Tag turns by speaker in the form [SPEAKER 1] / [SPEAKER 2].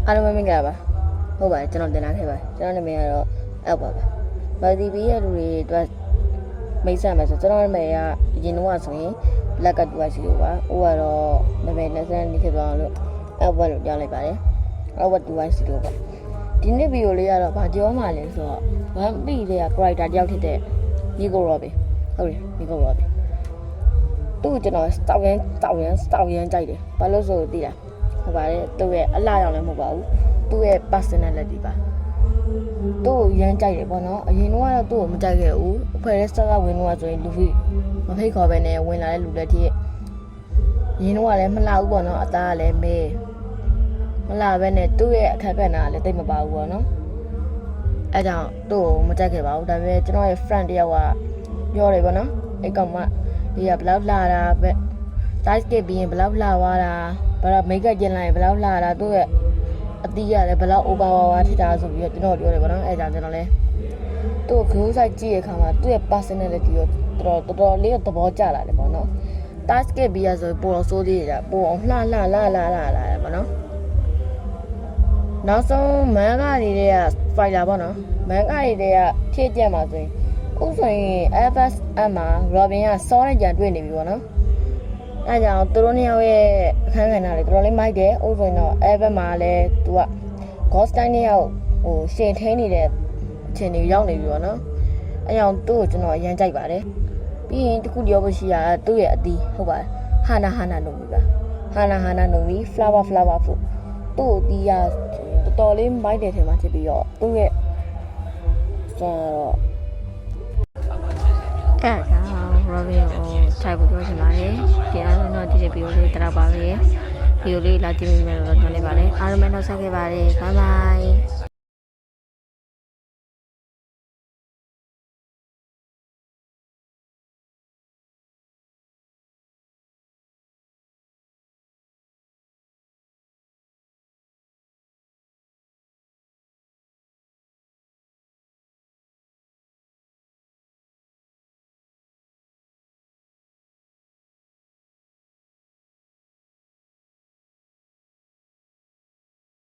[SPEAKER 1] အားလုံးမင်္ဂလာပါဟုတ်ပါတယ်ကျွန်တော်တင်လာခဲ့ပါတယ်ကျွန်တော်နာမည်ကတော့အောက်ပါဘာဒီဘီရဲ့လူတွေအတွက်မိတ်ဆက်မယ်ဆိုကျွန်တော်နာမည်ကအရင်တော့ဆိုရင် black တူပါစီလို့ပါဟိုကတော့နာမည်နဲ့စမ်းနေခဲ့သွားအောင်လို့အောက်ဘက်လို့ပြောင်းလိုက်ပါတယ်အောက်ဘက်တူပါစီလို့ပေါ့ဒီနေ့ဗီဒီယိုလေးကတော့ဘာပြောမှလဲဆိုတော့ One Piece ရဲ့ character တယောက်ဖြစ်တဲ့ Nico Robin ဟုတ်တယ် Nico Robin သူ့ကျွန်တော်တောက်ရမ်းကြိုက်တယ်ဘာလို့ဆိုသိလားဟုတ်ပါတယ်သူ့ရဲ့အလှရောင်လည်းမဟုတ်ပါဘူးသူ့ရဲ့ personality ပါသူ့ကိုရမ်းကြိုက်တယ်ပေါ့နော်အရင်ကတော့သူ့ကိုမကြိုက်ခဲ့ဘူးအဖွဲရဲစက်ကဝင်တော့ဆိုရင်လူကြီးမဖိတ်ခေါ်ပဲနဲ့ဝင်လာတဲ့လူလက်ထိရင်းတော့လည်းမလှဘူးပေါ့နော်အသားကလည်းမဲမလှပဲနဲ့သူ့ရဲ့အခက်အခဲနာလည်းတိတ်မပါဘူးပေါ့နော်အဲကြောင့်သူ့ကိုမကြိုက်ခဲ့ပါဘူးဒါပေမဲ့ကျွန်တော်ရဲ့ friend တယောက်ကပြောတယ်ပေါ့နော်အဲ့ကောင်မဒီကဘယ်လောက်လှတာပဲ size ကပြီးရင်ဘယ်လောက်လှသွားတာဘာလို့ make up ကျင်လိုက်ဘယ်လောက်လှတာသူ့ရဲ့အတီးကလည်းဘယ်လောက် over ဖြစ်တာဆိုပြီးတော့ကျွန်တော်ပြောတယ်ပေါ့နော်အဲကြောင့်ကျွန်တော်လည်းသူ့ကို group site ကြည့်ရခါမှာသူ့ရဲ့ personality ကိုတော်တော်လေးသဘောကျလာတယ်ပေါ့နော် task ကပြီးရဆိုပိုတော့စိုးသေးတယ်ပိုအောင်လှပေါ့နော်နောက်ဆုံးမန်ကားတွေက fighter ပေါ့နော်မန်ကားတွေကဖြည့်ကျက်မှာဆိုရင်ဥဆိုရင် FSM မှာ Robin ကစောနဲ့ကြံတွေ့နေပြီပေါ့နော်အဲကြောင့်သူတို့နှစ်ယောက်ရဲ့အခန်းကဏ္ဍလေးတော်တော်လေးမိုက်တယ်ဥဆိုရင်တော့ FS မှာလည်းသူက Ghost Time နှစ်ယောက်ဟိုရှင်ထင်းနေတဲ့အချိန်တွေရောက်နေပြီပေါ့နော်အဲကြောင့်သူ့ကိုကျွန်တော်အရင်ကြိုက်ပါတယ်ပြီးရင်တခုပြောဖို့ရှိတာသူ့ရဲ့အတီးဟုတ်ပါတယ်ဟာနာနုံပြီပါဟာနာနုံပြီ flower ဖို့သူ့အတီးကတော်တော်လေးမိုက်တယ်ထင်မှဖြစ်ပြီးတော့သူ့ရဲ့ဆိုတော့
[SPEAKER 2] အဲ့ဒါ Robin ကိုထိုက်ဖို့ပြောချင်ပါတယ်ဒီအားလုံးတော့ဒီဗီဒီယိုလေးတက်တော့ပါပဲဗီဒီယိုလေးလာကြည့်မိမယ်လို့ပြောနေပါတယ်အားလုံးပဲနှုတ်ဆက်ခဲ့ပါတယ် bye bye